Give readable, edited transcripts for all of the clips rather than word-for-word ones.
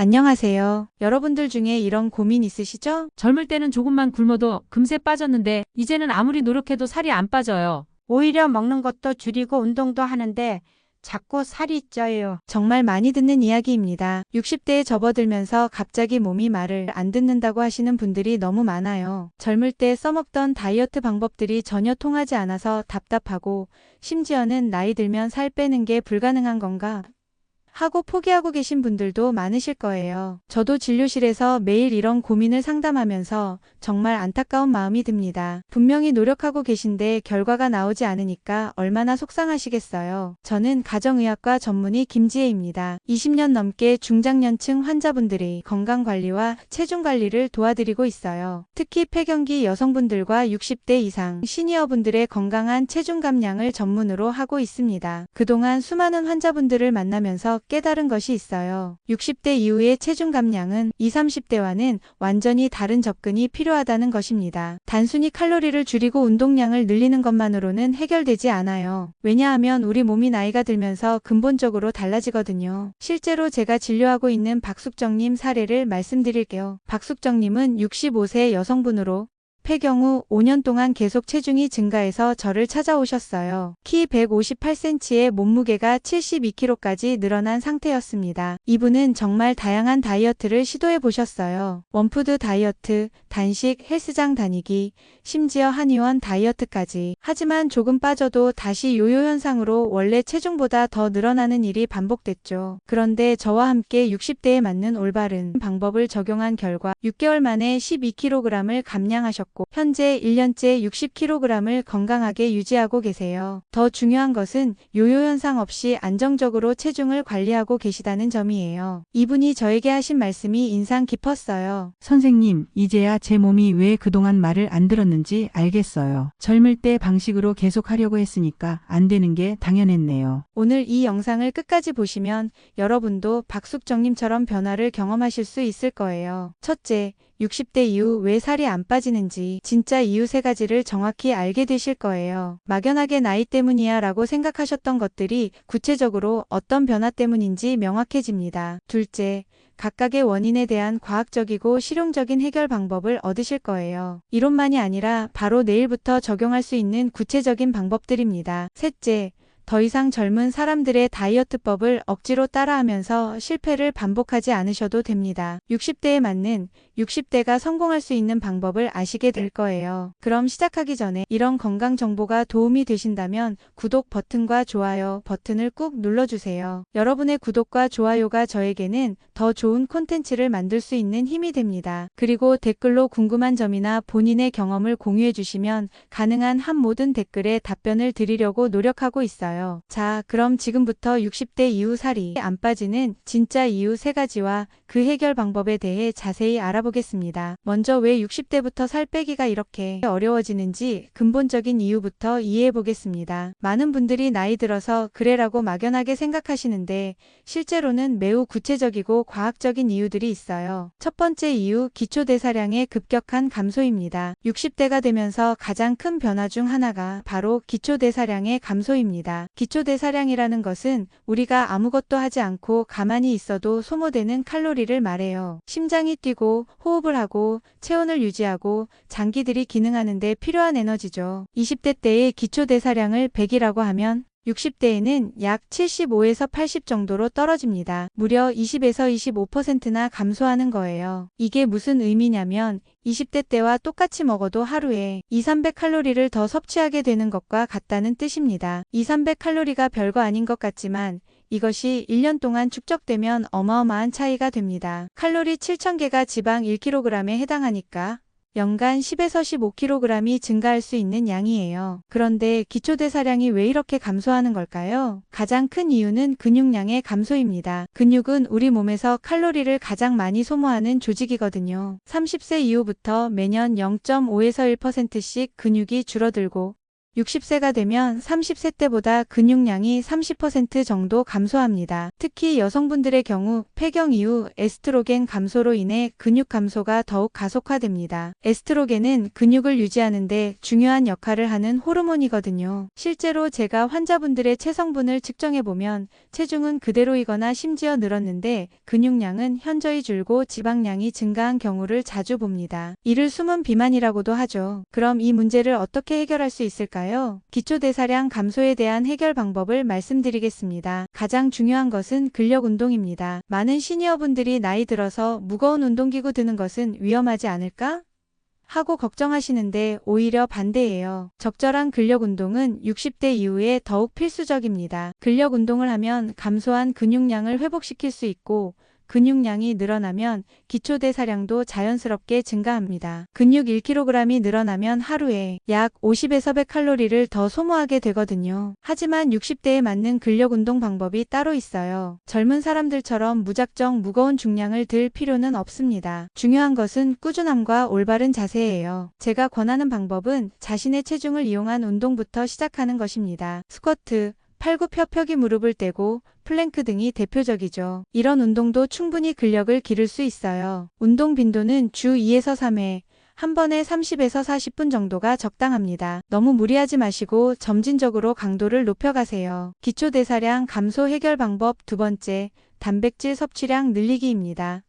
안녕하세요. 여러분들 중에 이런 고민 있으시죠? 젊을 때는 조금만 굶어도 금세 빠졌는데 이제는 아무리 노력해도 살이 안 빠져요. 오히려 먹는 것도 줄이고 운동도 하는데 자꾸 살이 쪄요. 정말 많이 듣는 이야기입니다. 60대에 접어들면서 갑자기 몸이 말을 안 듣는다고 하시는 분들이 너무 많아요. 젊을 때 써먹던 다이어트 방법들이 전혀 통하지 않아서 답답하고 심지어는 나이 들면 살 빼는 게 불가능한 건가? 하고 포기하고 계신 분들도 많으실 거예요. 저도 진료실에서 매일 이런 고민을 상담하면서 정말 안타까운 마음이 듭니다. 분명히 노력하고 계신데 결과가 나오지 않으니까 얼마나 속상하시겠어요. 저는 가정의학과 전문의 김지혜입니다. 20년 넘게 중장년층 환자분들의 건강관리와 체중관리를 도와드리고 있어요. 특히 폐경기 여성분들과 60대 이상 시니어분들의 건강한 체중 감량을 전문으로 하고 있습니다. 그동안 수많은 환자분들을 만나면서 깨달은 것이 있어요. 60대 이후의 체중 감량은 20, 30대와는 완전히 다른 접근이 필요하다는 것입니다. 단순히 칼로리를 줄이고 운동량을 늘리는 것만으로는 해결되지 않아요. 왜냐하면 우리 몸이 나이가 들면서 근본적으로 달라지거든요. 실제로 제가 진료하고 있는 박숙정님 사례를 말씀드릴게요. 박숙정님은 65세 여성분으로 폐경 후 5년 동안 계속 체중이 증가해서 저를 찾아오셨어요. 키 158cm에 몸무게가 72kg까지 늘어난 상태였습니다. 이분은 정말 다양한 다이어트를 시도해 보셨어요. 원푸드 다이어트, 단식, 헬스장 다니기, 심지어 한의원 다이어트까지. 하지만 조금 빠져도 다시 요요 현상으로 원래 체중보다 더 늘어나는 일이 반복됐죠. 그런데 저와 함께 60대에 맞는 올바른 방법을 적용한 결과 6개월 만에 12kg을 감량하셨고 현재 1년째 60kg을 건강하게 유지하고 계세요. 더 중요한 것은 요요 현상 없이 안정적으로 체중을 관리하고 계시다는 점이에요. 이분이 저에게 하신 말씀이 인상 깊었어요. 선생님, 이제야 제 몸이 왜 그동안 말을 안 들었는지 알겠어요. 젊을 때 방식으로 계속 하려고 했으니까 안 되는 게 당연했네요. 오늘 이 영상을 끝까지 보시면 여러분도 박숙정님처럼 변화를 경험하실 수 있을 거예요. 첫째, 60대 이후 왜 살이 안 빠지는지 진짜 이유 3가지를 정확히 알게 되실 거예요. 막연하게 나이 때문이야 라고 생각하셨던 것들이 구체적으로 어떤 변화 때문인지 명확해집니다. 둘째, 각각의 원인에 대한 과학적이고 실용적인 해결 방법을 얻으실 거예요. 이론만이 아니라 바로 내일부터 적용할 수 있는 구체적인 방법들입니다. 셋째, 더 이상 젊은 사람들의 다이어트법을 억지로 따라하면서 실패를 반복하지 않으셔도 됩니다. 60대에 맞는 60대가 성공할 수 있는 방법을 아시게 될 거예요. 그럼 시작하기 전에 이런 건강 정보가 도움이 되신다면 구독 버튼과 좋아요 버튼을 꾹 눌러주세요. 여러분의 구독과 좋아요가 저에게는 더 좋은 콘텐츠를 만들 수 있는 힘이 됩니다. 그리고 댓글로 궁금한 점이나 본인의 경험을 공유해 주시면 가능한 한 모든 댓글에 답변을 드리려고 노력하고 있어요. 자, 그럼 지금부터 60대 이후 살이 안 빠지는 진짜 이유 3가지와 그 해결 방법에 대해 자세히 알아보겠습니다. 먼저 왜 60대부터 살 빼기가 이렇게 어려워지는지 근본적인 이유부터 이해해 보겠습니다. 많은 분들이 나이 들어서 그래라고 막연하게 생각하시는데 실제로는 매우 구체적이고 과학적인 이유들이 있어요. 첫 번째 이유, 기초대사량의 급격한 감소입니다. 60대가 되면서 가장 큰 변화 중 하나가 바로 기초대사량의 감소입니다. 기초대사량이라는 것은 우리가 아무것도 하지 않고 가만히 있어도 소모되는 칼로리를 말해요. 심장이 뛰고 호흡을 하고 체온을 유지하고 장기들이 기능하는 데 필요한 에너지죠. 20대 때의 기초대사량을 100이라고 하면 60대에는 약 75에서 80 정도로 떨어집니다. 무려 20에서 25%나 감소하는 거예요. 이게 무슨 의미냐면 20대 때와 똑같이 먹어도 하루에 2, 300칼로리를 더 섭취하게 되는 것과 같다는 뜻입니다. 2, 300칼로리가 별거 아닌 것 같지만 이것이 1년 동안 축적되면 어마어마한 차이가 됩니다. 칼로리 7,000개가 지방 1kg에 해당하니까 연간 10에서 15kg이 증가할 수 있는 양이에요. 그런데 기초대사량이 왜 이렇게 감소하는 걸까요? 가장 큰 이유는 근육량의 감소입니다. 근육은 우리 몸에서 칼로리를 가장 많이 소모하는 조직이거든요. 30세 이후부터 매년 0.5에서 1%씩 근육이 줄어들고 60세가 되면 30세 때보다 근육량이 30% 정도 감소합니다. 특히 여성분들의 경우 폐경 이후 에스트로겐 감소로 인해 근육 감소가 더욱 가속화됩니다. 에스트로겐은 근육을 유지하는 데 중요한 역할을 하는 호르몬이거든요. 실제로 제가 환자분들의 체성분을 측정해보면 체중은 그대로이거나 심지어 늘었는데 근육량은 현저히 줄고 지방량이 증가한 경우를 자주 봅니다. 이를 숨은 비만이라고도 하죠. 그럼 이 문제를 어떻게 해결할 수 있을까요? 기초대사량 감소에 대한 해결 방법을 말씀드리겠습니다. 가장 중요한 것은 근력 운동입니다. 많은 시니어분들이 나이 들어서 무거운 운동기구 드는 것은 위험하지 않을까? 하고 걱정하시는데 오히려 반대예요. 적절한 근력 운동은 60대 이후에 더욱 필수적입니다. 근력 운동을 하면 감소한 근육량을 회복시킬 수 있고 근육량이 늘어나면 기초대사량도 자연스럽게 증가합니다. 근육 1kg이 늘어나면 하루에 약 50에서 100칼로리를 더 소모하게 되거든요. 하지만 60대에 맞는 근력 운동 방법이 따로 있어요. 젊은 사람들처럼 무작정 무거운 중량을 들 필요는 없습니다. 중요한 것은 꾸준함과 올바른 자세예요. 제가 권하는 방법은 자신의 체중을 이용한 운동부터 시작하는 것입니다. 스쿼트, 팔굽혀펴기, 무릎을 떼고 플랭크 등이 대표적이죠. 이런 운동도 충분히 근력을 기를 수 있어요. 운동 빈도는 주 2에서 3회, 한 번에 30에서 40분 정도가 적당합니다. 너무 무리하지 마시고 점진적으로 강도를 높여가세요. 기초대사량 감소 해결 방법 두 번째, 단백질 섭취량 늘리기입니다.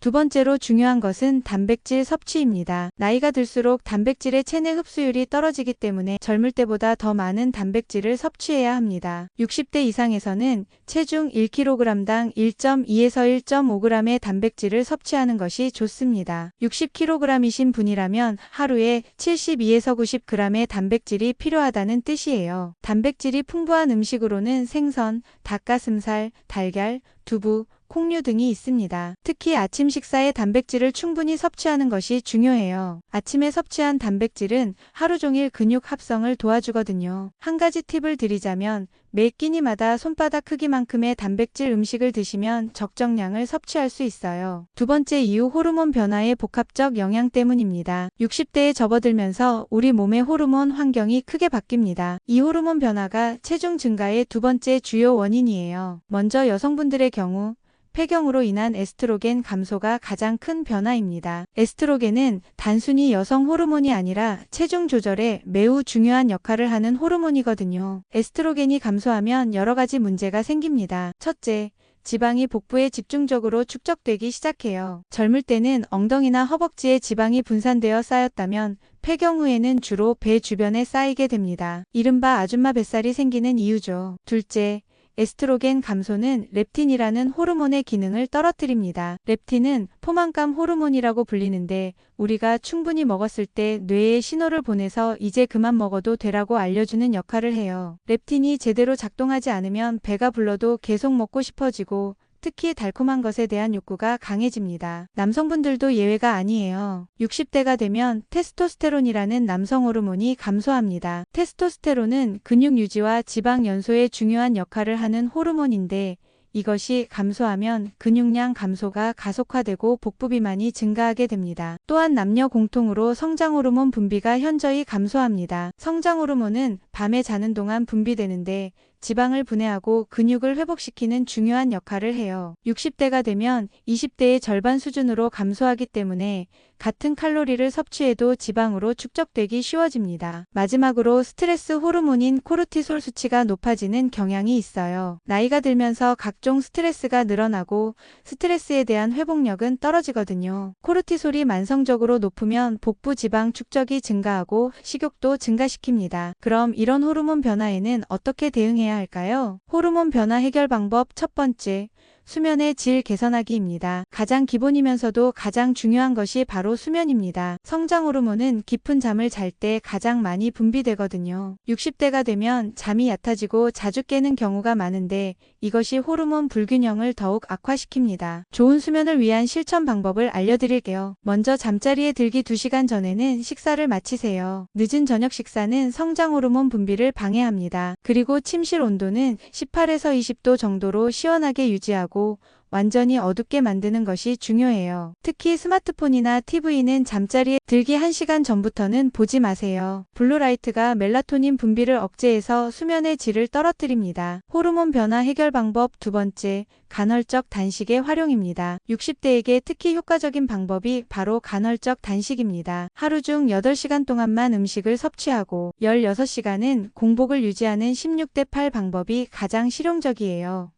두 번째로 중요한 것은 단백질 섭취입니다. 나이가 들수록 단백질의 체내 흡수율이 떨어지기 때문에 젊을 때보다 더 많은 단백질을 섭취해야 합니다. 60대 이상에서는 체중 1kg당 1.2에서 1.5g의 단백질을 섭취하는 것이 좋습니다. 60kg이신 분이라면 하루에 72에서 90g의 단백질이 필요하다는 뜻이에요. 단백질이 풍부한 음식으로는 생선, 닭가슴살, 달걀, 두부, 콩류 등이 있습니다. 특히 아침 식사에 단백질을 충분히 섭취하는 것이 중요해요. 아침에 섭취한 단백질은 하루 종일 근육 합성을 도와주거든요. 한 가지 팁을 드리자면 매 끼니마다 손바닥 크기만큼의 단백질 음식을 드시면 적정량을 섭취할 수 있어요. 두 번째 이유, 호르몬 변화의 복합적 영향 때문입니다. 60대에 접어들면서 우리 몸의 호르몬 환경이 크게 바뀝니다. 이 호르몬 변화가 체중 증가의 두 번째 주요 원인이에요. 먼저 여성분들의 경우 폐경으로 인한 에스트로겐 감소가 가장 큰 변화입니다. 에스트로겐은 단순히 여성 호르몬이 아니라 체중 조절에 매우 중요한 역할을 하는 호르몬이거든요. 에스트로겐이 감소하면 여러 가지 문제가 생깁니다. 첫째, 지방이 복부에 집중적으로 축적되기 시작해요. 젊을 때는 엉덩이나 허벅지에 지방이 분산되어 쌓였다면 폐경 후에는 주로 배 주변에 쌓이게 됩니다. 이른바 아줌마 뱃살이 생기는 이유죠. 둘째, 에스트로겐 감소는 렙틴이라는 호르몬의 기능을 떨어뜨립니다. 렙틴은 포만감 호르몬이라고 불리는데 우리가 충분히 먹었을 때 뇌에 신호를 보내서 이제 그만 먹어도 되라고 알려주는 역할을 해요. 렙틴이 제대로 작동하지 않으면 배가 불러도 계속 먹고 싶어지고 특히 달콤한 것에 대한 욕구가 강해집니다. 남성분들도 예외가 아니에요. 60대가 되면 테스토스테론이라는 남성 호르몬이 감소합니다. 테스토스테론은 근육 유지와 지방 연소에 중요한 역할을 하는 호르몬인데 이것이 감소하면 근육량 감소가 가속화되고 복부 비만이 증가하게 됩니다. 또한 남녀 공통으로 성장 호르몬 분비가 현저히 감소합니다. 성장 호르몬은 밤에 자는 동안 분비되는데 지방을 분해하고 근육을 회복시키는 중요한 역할을 해요. 60대가 되면 20대의 절반 수준으로 감소하기 때문에 같은 칼로리를 섭취해도 지방으로 축적되기 쉬워집니다. 마지막으로 스트레스 호르몬인 코르티솔 수치가 높아지는 경향이 있어요. 나이가 들면서 각종 스트레스가 늘어나고 스트레스에 대한 회복력은 떨어지거든요. 코르티솔이 만성적으로 높으면 복부 지방 축적이 증가하고 식욕도 증가시킵니다. 그럼 이런 호르몬 변화에는 어떻게 대응해야 할까요? 호르몬 변화 해결 방법 첫 번째, 수면의 질 개선하기입니다. 가장 기본이면서도 가장 중요한 것이 바로 수면입니다. 성장 호르몬은 깊은 잠을 잘 때 가장 많이 분비되거든요. 60대가 되면 잠이 얕아지고 자주 깨는 경우가 많은데 이것이 호르몬 불균형을 더욱 악화시킵니다. 좋은 수면을 위한 실천 방법을 알려드릴게요. 먼저 잠자리에 들기 2시간 전에는 식사를 마치세요. 늦은 저녁 식사는 성장 호르몬 분비를 방해합니다. 그리고 침실 온도는 18에서 20도 정도로 시원하게 유지하고 하고 완전히 어둡게 만드는 것이 중요해요. 특히 스마트폰이나 TV는 잠자리에 들기 1시간 전부터는 보지 마세요. 블루라이트가 멜라토닌 분비를 억제해서 수면의 질을 떨어뜨립니다. 호르몬 변화 해결 방법 두 번째, 간헐적 단식의 활용입니다. 60대에게 특히 효과적인 방법이 바로 간헐적 단식입니다. 하루 중 8시간 동안만 음식을 섭취하고 16시간은 공복을 유지하는 16대 8 방법이 가장 실용적이에요.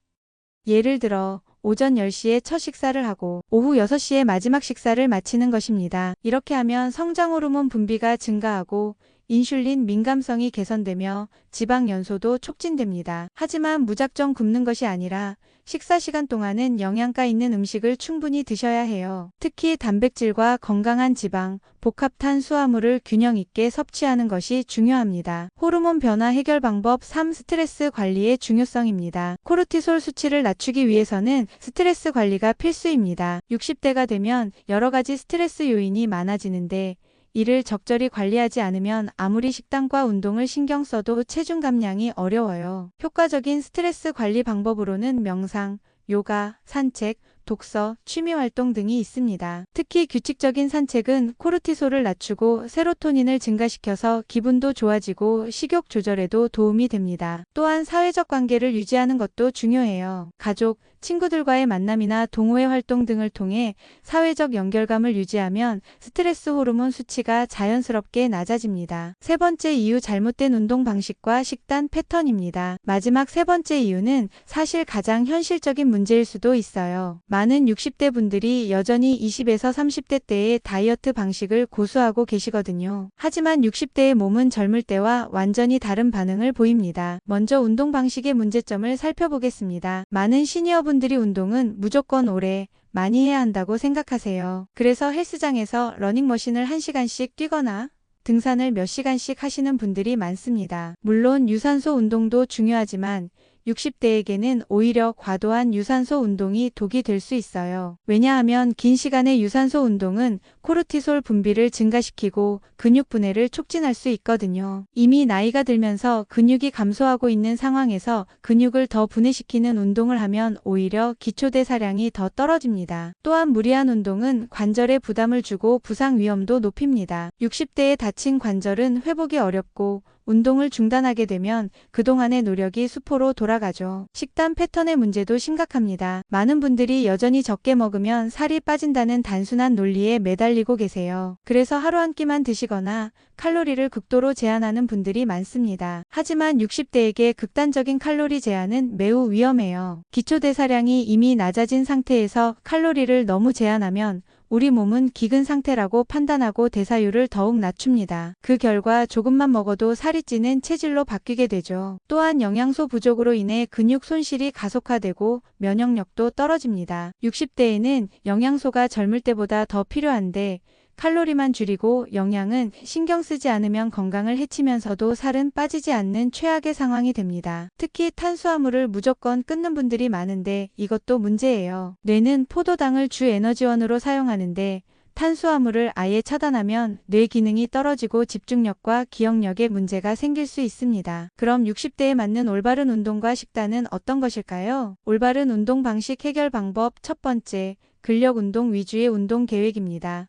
예를 들어 오전 10시에 첫 식사를 하고 오후 6시에 마지막 식사를 마치는 것입니다. 이렇게 하면 성장 호르몬 분비가 증가하고 인슐린 민감성이 개선되며 지방 연소도 촉진됩니다. 하지만 무작정 굶는 것이 아니라 식사 시간 동안은 영양가 있는 음식을 충분히 드셔야 해요. 특히 단백질과 건강한 지방, 복합 탄수화물을 균형 있게 섭취하는 것이 중요합니다. 호르몬 변화 해결 방법 3. 스트레스 관리의 중요성입니다. 코르티솔 수치를 낮추기 위해서는 스트레스 관리가 필수입니다. 60대가 되면 여러 가지 스트레스 요인이 많아지는데 이를 적절히 관리하지 않으면 아무리 식단과 운동을 신경 써도 체중 감량이 어려워요. 효과적인 스트레스 관리 방법으로는 명상, 요가, 산책, 독서, 취미 활동 등이 있습니다. 특히 규칙적인 산책은 코르티솔을 낮추고 세로토닌을 증가시켜서 기분도 좋아지고 식욕 조절에도 도움이 됩니다. 또한 사회적 관계를 유지하는 것도 중요해요. 가족, 친구들과의 만남이나 동호회 활동 등을 통해 사회적 연결감을 유지하면 스트레스 호르몬 수치가 자연스럽게 낮아집니다. 세 번째 이유, 잘못된 운동 방식과 식단 패턴입니다. 마지막 세 번째 이유는 사실 가장 현실적인 문제일 수도 있어요. 많은 60대 분들이 여전히 20에서 30대 때의 다이어트 방식을 고수하고 계시거든요. 하지만 60대의 몸은 젊을 때와 완전히 다른 반응을 보입니다. 먼저 운동 방식의 문제점을 살펴보겠습니다. 많은 시니어분들이 운동은 무조건 오래 많이 해야 한다고 생각하세요. 그래서 헬스장에서 러닝머신을 1시간씩 뛰거나 등산을 몇 시간씩 하시는 분들이 많습니다. 물론 유산소 운동도 중요하지만 60대에게는 오히려 과도한 유산소 운동이 독이 될 수 있어요. 왜냐하면 긴 시간의 유산소 운동은 코르티솔 분비를 증가시키고 근육 분해를 촉진할 수 있거든요. 이미 나이가 들면서 근육이 감소하고 있는 상황에서 근육을 더 분해시키는 운동을 하면 오히려 기초대사량이 더 떨어집니다. 또한 무리한 운동은 관절에 부담을 주고 부상 위험도 높입니다. 60대에 다친 관절은 회복이 어렵고 운동을 중단하게 되면 그동안의 노력이 수포로 돌아가죠. 식단 패턴의 문제도 심각합니다. 많은 분들이 여전히 적게 먹으면 살이 빠진다는 단순한 논리에 매달리고 계세요. 그래서 하루 한 끼만 드시거나 칼로리를 극도로 제한하는 분들이 많습니다. 하지만 60대에게 극단적인 칼로리 제한은 매우 위험해요. 기초대사량이 이미 낮아진 상태에서 칼로리를 너무 제한하면 우리 몸은 기근 상태라고 판단하고 대사율을 더욱 낮춥니다. 그 결과 조금만 먹어도 살이 찌는 체질로 바뀌게 되죠. 또한 영양소 부족으로 인해 근육 손실이 가속화되고 면역력도 떨어집니다. 60대에는 영양소가 젊을 때보다 더 필요한데 칼로리만 줄이고 영양은 신경 쓰지 않으면 건강을 해치면서도 살은 빠지지 않는 최악의 상황이 됩니다. 특히 탄수화물을 무조건 끊는 분들이 많은데 이것도 문제예요. 뇌는 포도당을 주 에너지원으로 사용하는데 탄수화물을 아예 차단하면 뇌 기능이 떨어지고 집중력과 기억력에 문제가 생길 수 있습니다. 그럼 60대에 맞는 올바른 운동과 식단은 어떤 것일까요? 올바른 운동 방식 해결 방법 첫 번째, 근력 운동 위주의 운동 계획입니다.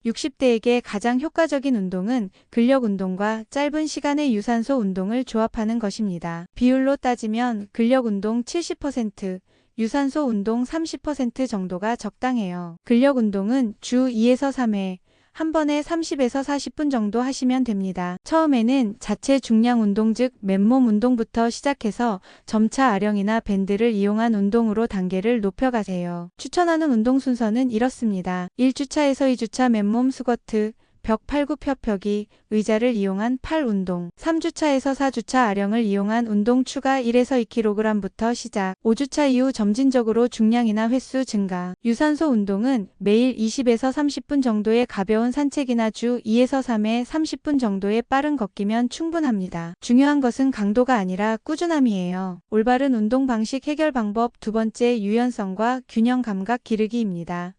60대에게 가장 효과적인 운동은 근력 운동과 짧은 시간의 유산소 운동을 조합하는 것입니다. 비율로 따지면 근력 운동 70%, 유산소 운동 30% 정도가 적당해요. 근력 운동은 주 2에서 3회, 한 번에 30에서 40분 정도 하시면 됩니다. 처음에는 자체 중량 운동 즉 맨몸 운동부터 시작해서 점차 아령이나 밴드를 이용한 운동으로 단계를 높여가세요. 추천하는 운동 순서는 이렇습니다. 1주차에서 2주차 맨몸 스쿼트, 벽 팔굽혀펴기, 의자를 이용한 팔 운동, 3주차에서 4주차 아령을 이용한 운동 추가 1에서 2kg부터 시작, 5주차 이후 점진적으로 중량이나 횟수 증가. 유산소 운동은 매일 20에서 30분 정도의 가벼운 산책이나 주 2에서 3회 30분 정도의 빠른 걷기면 충분합니다. 중요한 것은 강도가 아니라 꾸준함이에요. 올바른 운동 방식 해결 방법 두 번째, 유연성과 균형 감각 기르기입니다.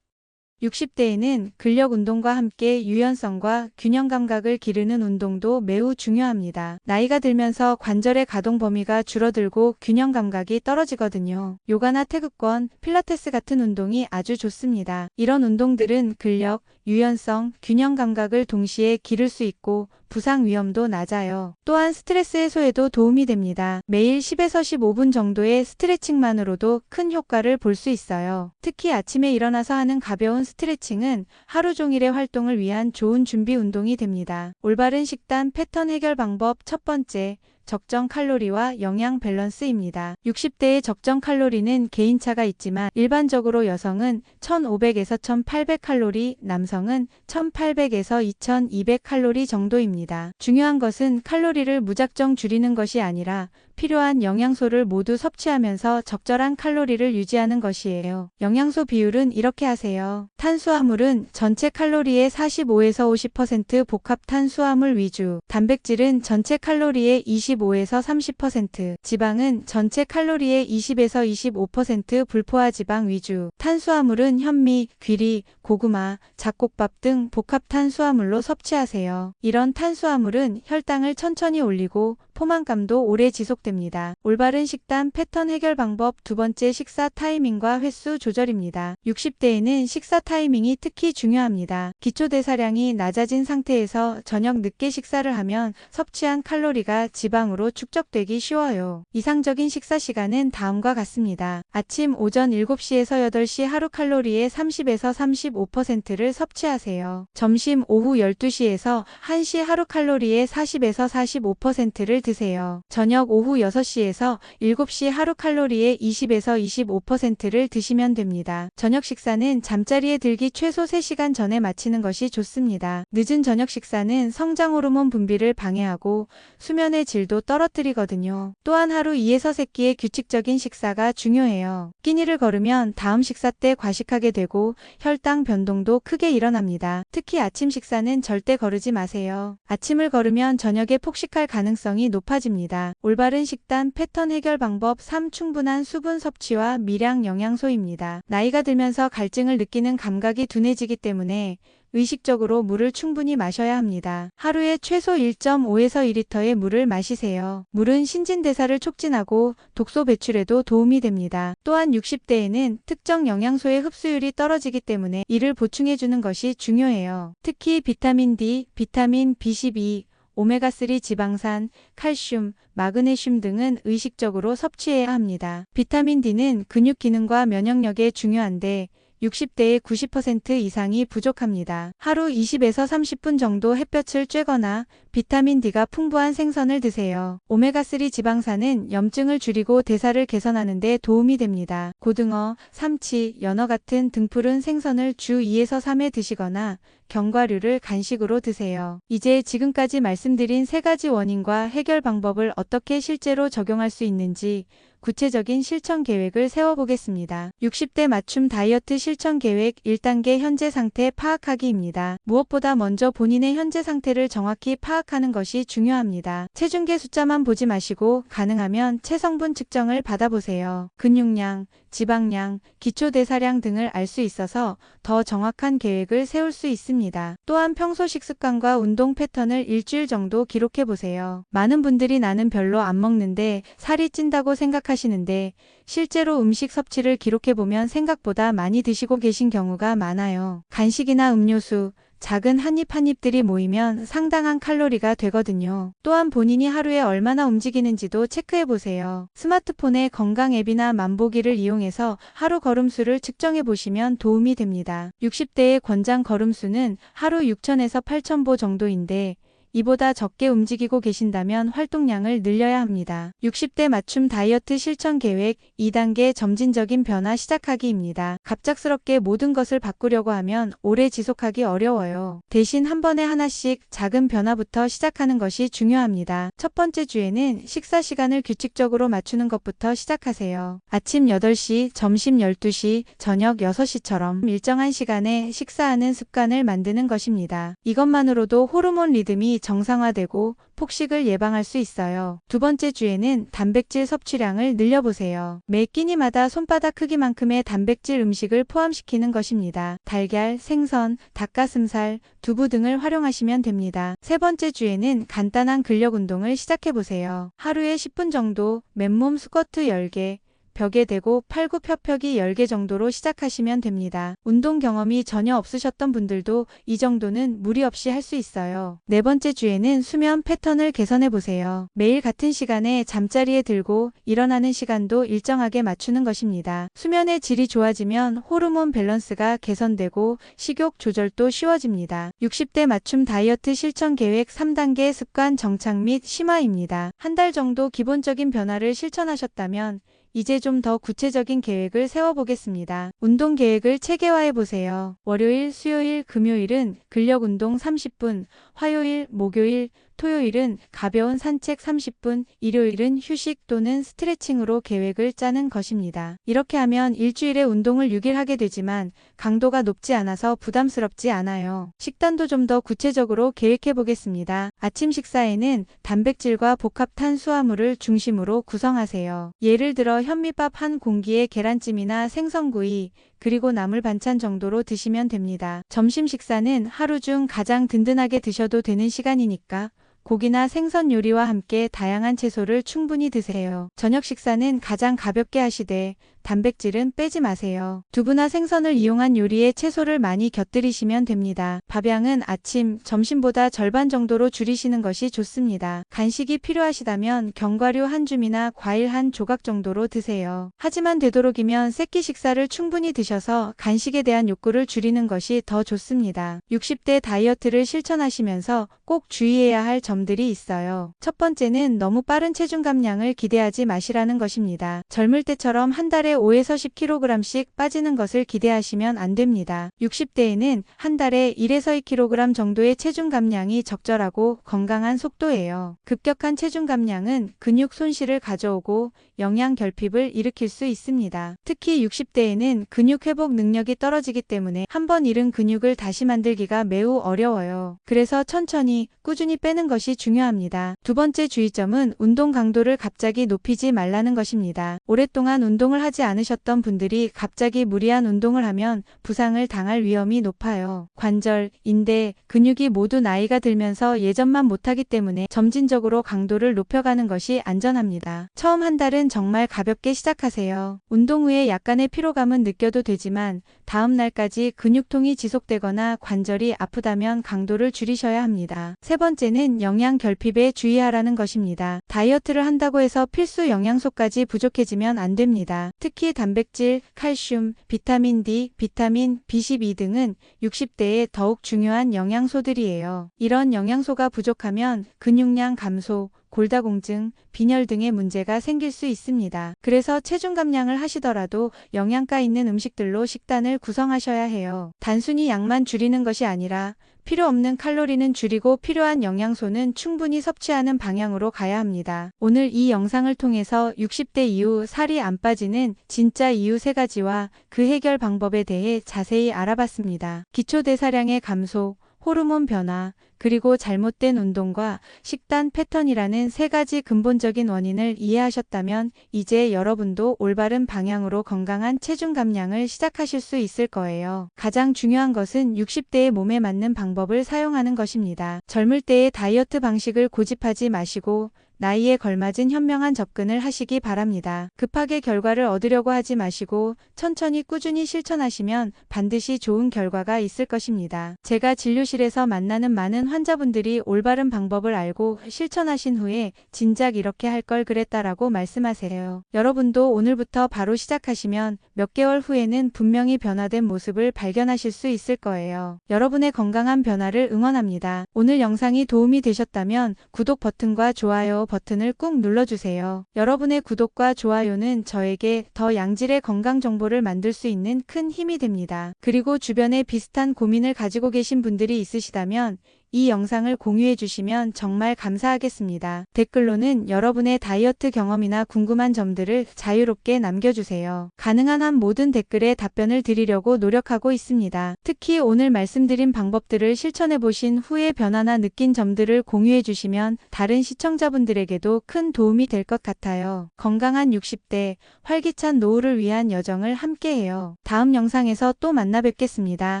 60대에는 근력 운동과 함께 유연성과 균형 감각을 기르는 운동도 매우 중요합니다. 나이가 들면서 관절의 가동 범위가 줄어들고 균형 감각이 떨어지거든요. 요가나 태극권, 필라테스 같은 운동이 아주 좋습니다. 이런 운동들은 근력, 유연성, 균형 감각을 동시에 기를 수 있고 부상 위험도 낮아요. 또한 스트레스 해소에도 도움이 됩니다. 매일 10에서 15분 정도의 스트레칭만으로도 큰 효과를 볼 수 있어요. 특히 아침에 일어나서 하는 가벼운 스트레칭은 하루 종일의 활동을 위한 좋은 준비 운동이 됩니다. 올바른 식단 패턴 해결 방법 첫 번째, 적정 칼로리와 영양 밸런스입니다. 60대의 적정 칼로리는 개인차가 있지만 일반적으로 여성은 1500에서 1800칼로리, 남성은 1800에서 2200칼로리 정도입니다. 중요한 것은 칼로리를 무작정 줄이는 것이 아니라 필요한 영양소를 모두 섭취하면서 적절한 칼로리를 유지하는 것이에요. 영양소 비율은 이렇게 하세요. 탄수화물은 전체 칼로리의 45에서 50% 복합 탄수화물 위주, 단백질은 전체 칼로리의 25에서 30%, 지방은 전체 칼로리의 20에서 25% 불포화 지방 위주, 탄수화물은 현미, 귀리, 고구마, 잡곡밥 등 복합 탄수화물로 섭취하세요. 이런 탄수화물은 혈당을 천천히 올리고 포만감도 오래 지속됩니다. 올바른 식단 패턴 해결 방법 두 번째, 식사 타이밍과 횟수 조절입니다. 60대에는 식사 타이밍이 특히 중요합니다. 기초대사량이 낮아진 상태에서 저녁 늦게 식사를 하면 섭취한 칼로리가 지방으로 축적되기 쉬워요. 이상적인 식사 시간은 다음과 같습니다. 아침 오전 7시에서 8시 하루 칼로리의 30에서 35%를 섭취하세요. 점심 오후 12시에서 1시 하루 칼로리의 40에서 45%를 드세요. 저녁 오후 6시에서 7시 하루 칼로리의 20에서 25%를 드시면 됩니다. 저녁 식사는 잠자리에 들기 최소 3시간 전에 마치는 것이 좋습니다. 늦은 저녁 식사는 성장 호르몬 분비를 방해하고 수면의 질도 떨어뜨리거든요. 또한 하루 2에서 3끼의 규칙적인 식사가 중요해요. 끼니를 걸으면 다음 식사 때 과식하게 되고 혈당 변동도 크게 일어납니다. 특히 아침 식사는 절대 거르지 마세요. 아침을 거르면 저녁에 폭식할 가능성이 높아집니다. 올바른 식단 패턴 해결 방법 3. 충분한 수분 섭취와 미량 영양소입니다. 나이가 들면서 갈증을 느끼는 감각이 둔해지기 때문에 의식적으로 물을 충분히 마셔야 합니다. 하루에 최소 1.5에서 2리터의 물을 마시세요. 물은 신진대사를 촉진하고 독소 배출에도 도움이 됩니다. 또한 60대에는 특정 영양소의 흡수율이 떨어지기 때문에 이를 보충해주는 것이 중요해요. 특히 비타민 D, 비타민 B12, 오메가3 지방산, 칼슘, 마그네슘 등은 의식적으로 섭취해야 합니다. 비타민 D는 근육 기능과 면역력에 중요한데 60대의 90% 이상이 부족합니다. 하루 20에서 30분 정도 햇볕을 쬐거나 비타민 D가 풍부한 생선을 드세요. 오메가3 지방산은 염증을 줄이고 대사를 개선하는 데 도움이 됩니다. 고등어, 삼치, 연어 같은 등푸른 생선을 주 2에서 3회 드시거나 견과류를 간식으로 드세요. 이제 지금까지 말씀드린 3가지 원인과 해결 방법을 어떻게 실제로 적용할 수 있는지 구체적인 실천 계획을 세워보겠습니다. 60대 맞춤 다이어트 실천 계획 1단계 현재 상태 파악하기입니다. 무엇보다 먼저 본인의 현재 상태를 정확히 파악하는 것이 중요합니다. 체중계 숫자만 보지 마시고 가능하면 체성분 측정을 받아보세요. 근육량, 지방량, 기초대사량 등을 알 수 있어서 더 정확한 계획을 세울 수 있습니다. 또한 평소 식습관과 운동 패턴을 일주일 정도 기록해보세요. 많은 분들이 나는 별로 안 먹는데 살이 찐다고 생각하시는데 실제로 음식 섭취를 기록해보면 생각보다 많이 드시고 계신 경우가 많아요. 간식이나 음료수, 작은 한 입 한 입들이 모이면 상당한 칼로리가 되거든요. 또한 본인이 하루에 얼마나 움직이는지도 체크해보세요. 스마트폰의 건강 앱이나 만보기를 이용해서 하루 걸음수를 측정해보시면 도움이 됩니다. 60대의 권장 걸음수는 하루 6,000에서 8,000보 정도인데 이보다 적게 움직이고 계신다면 활동량을 늘려야 합니다. 60대 맞춤 다이어트 실천 계획 2단계 점진적인 변화 시작하기입니다. 갑작스럽게 모든 것을 바꾸려고 하면 오래 지속하기 어려워요. 대신 한 번에 하나씩 작은 변화부터 시작하는 것이 중요합니다. 첫 번째 주에는 식사 시간을 규칙적으로 맞추는 것부터 시작하세요. 아침 8시, 점심 12시, 저녁 6시처럼 일정한 시간에 식사하는 습관을 만드는 것입니다. 이것만으로도 호르몬 리듬이 정상화되고 폭식을 예방할 수 있어요. 두 번째 주에는 단백질 섭취량을 늘려보세요. 매 끼니마다 손바닥 크기만큼의 단백질 음식을 포함시키는 것입니다. 달걀, 생선, 닭가슴살, 두부 등을 활용하시면 됩니다. 세 번째 주에는 간단한 근력 운동을 시작해보세요. 하루에 10분 정도 맨몸 스쿼트 10개, 벽에 대고 팔굽혀펴기 10개 정도로 시작하시면 됩니다. 운동 경험이 전혀 없으셨던 분들도 이 정도는 무리 없이 할 수 있어요. 네 번째 주에는 수면 패턴을 개선해 보세요. 매일 같은 시간에 잠자리에 들고 일어나는 시간도 일정하게 맞추는 것입니다. 수면의 질이 좋아지면 호르몬 밸런스가 개선되고 식욕 조절도 쉬워집니다. 60대 맞춤 다이어트 실천 계획 3단계 습관 정착 및 심화입니다. 한 달 정도 기본적인 변화를 실천하셨다면 이제 좀 더 구체적인 계획을 세워보겠습니다. 운동 계획을 체계화해보세요. 월요일, 수요일, 금요일은 근력 운동 30분, 화요일, 목요일, 토요일은 가벼운 산책 30분, 일요일은 휴식 또는 스트레칭으로 계획을 짜는 것입니다. 이렇게 하면 일주일에 운동을 6일 하게 되지만 강도가 높지 않아서 부담스럽지 않아요. 식단도 좀 더 구체적으로 계획해 보겠습니다. 아침 식사에는 단백질과 복합 탄수화물을 중심으로 구성하세요. 예를 들어 현미밥 한 공기에 계란찜이나 생선구이, 그리고 나물 반찬 정도로 드시면 됩니다. 점심 식사는 하루 중 가장 든든하게 드셔도 되는 시간이니까 고기나 생선 요리와 함께 다양한 채소를 충분히 드세요. 저녁 식사는 가장 가볍게 하시되 단백질은 빼지 마세요. 두부나 생선을 이용한 요리에 채소를 많이 곁들이시면 됩니다. 밥양은 아침, 점심보다 절반 정도로 줄이시는 것이 좋습니다. 간식이 필요하시다면 견과류 한 줌이나 과일 한 조각 정도로 드세요. 하지만 되도록이면 세끼 식사를 충분히 드셔서 간식에 대한 욕구를 줄이는 것이 더 좋습니다. 60대 다이어트를 실천하시면서 꼭 주의해야 할 점들이 있어요. 첫 번째는 너무 빠른 체중 감량을 기대하지 마시라는 것입니다. 젊을 때처럼 한 달에 5에서 10kg씩 빠지는 것을 기대하시면 안 됩니다. 60대에는 한 달에 1에서 2kg 정도의 체중 감량이 적절하고 건강한 속도예요. 급격한 체중 감량은 근육 손실을 가져오고 영양 결핍을 일으킬 수 있습니다. 특히 60대에는 근육 회복 능력이 떨어지기 때문에 한번 잃은 근육을 다시 만들기가 매우 어려워요. 그래서 천천히 꾸준히 빼는 것이 중요합니다. 두 번째 주의점은 운동 강도를 갑자기 높이지 말라는 것입니다. 오랫동안 운동을 하지 않으셨던 분들이 갑자기 무리한 운동을 하면 부상을 당할 위험이 높아요. 관절, 인대, 근육이 모두 나이가 들면서 예전만 못하기 때문에 점진적으로 강도를 높여가는 것이 안전합니다. 처음 한 달은 정말 가볍게 시작하세요. 운동 후에 약간의 피로감은 느껴도 되지만 다음 날까지 근육통이 지속되거나 관절이 아프다면 강도를 줄이셔야 합니다. 세 번째는 영양 결핍에 주의하라는 것입니다. 다이어트를 한다고 해서 필수 영양소까지 부족해지면 안 됩니다. 특히 단백질, 칼슘, 비타민 D, 비타민 B12 등은 60대에 더욱 중요한 영양소들이에요. 이런 영양소가 부족하면 근육량 감소, 골다공증, 빈혈 등의 문제가 생길 수 있습니다. 그래서 체중 감량을 하시더라도 영양가 있는 음식들로 식단을 구성하셔야 해요. 단순히 양만 줄이는 것이 아니라 필요 없는 칼로리는 줄이고 필요한 영양소는 충분히 섭취하는 방향으로 가야 합니다. 오늘 이 영상을 통해서 60대 이후 살이 안 빠지는 진짜 이유 3가지와 그 해결 방법에 대해 자세히 알아봤습니다. 기초대사량의 감소, 호르몬 변화, 그리고 잘못된 운동과 식단 패턴이라는 3가지 근본적인 원인을 이해하셨다면 이제 여러분도 올바른 방향으로 건강한 체중 감량을 시작하실 수 있을 거예요. 가장 중요한 것은 60대의 몸에 맞는 방법을 사용하는 것입니다. 젊을 때의 다이어트 방식을 고집하지 마시고 나이에 걸맞은 현명한 접근을 하시기 바랍니다. 급하게 결과를 얻으려고 하지 마시고 천천히 꾸준히 실천하시면 반드시 좋은 결과가 있을 것입니다. 제가 진료실에서 만나는 많은 환자분들이 올바른 방법을 알고 실천하신 후에 진작 이렇게 할 걸 그랬다라고 말씀하세요. 여러분도 오늘부터 바로 시작하시면 몇 개월 후에는 분명히 변화된 모습을 발견하실 수 있을 거예요. 여러분의 건강한 변화를 응원합니다. 오늘 영상이 도움이 되셨다면 구독 버튼과 좋아요 버튼을 꾹 눌러주세요. 여러분의 구독과 좋아요는 저에게 더 양질의 건강 정보를 만들 수 있는 큰 힘이 됩니다. 그리고 주변에 비슷한 고민을 가지고 계신 분들이 있으시다면 이 영상을 공유해 주시면 정말 감사하겠습니다. 댓글로는 여러분의 다이어트 경험이나 궁금한 점들을 자유롭게 남겨주세요. 가능한 한 모든 댓글에 답변을 드리려고 노력하고 있습니다. 특히 오늘 말씀드린 방법들을 실천해 보신 후에 변화나 느낀 점들을 공유해 주시면 다른 시청자분들에게도 큰 도움이 될 것 같아요. 건강한 60대, 활기찬 노후를 위한 여정을 함께해요. 다음 영상에서 또 만나 뵙겠습니다.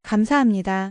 감사합니다.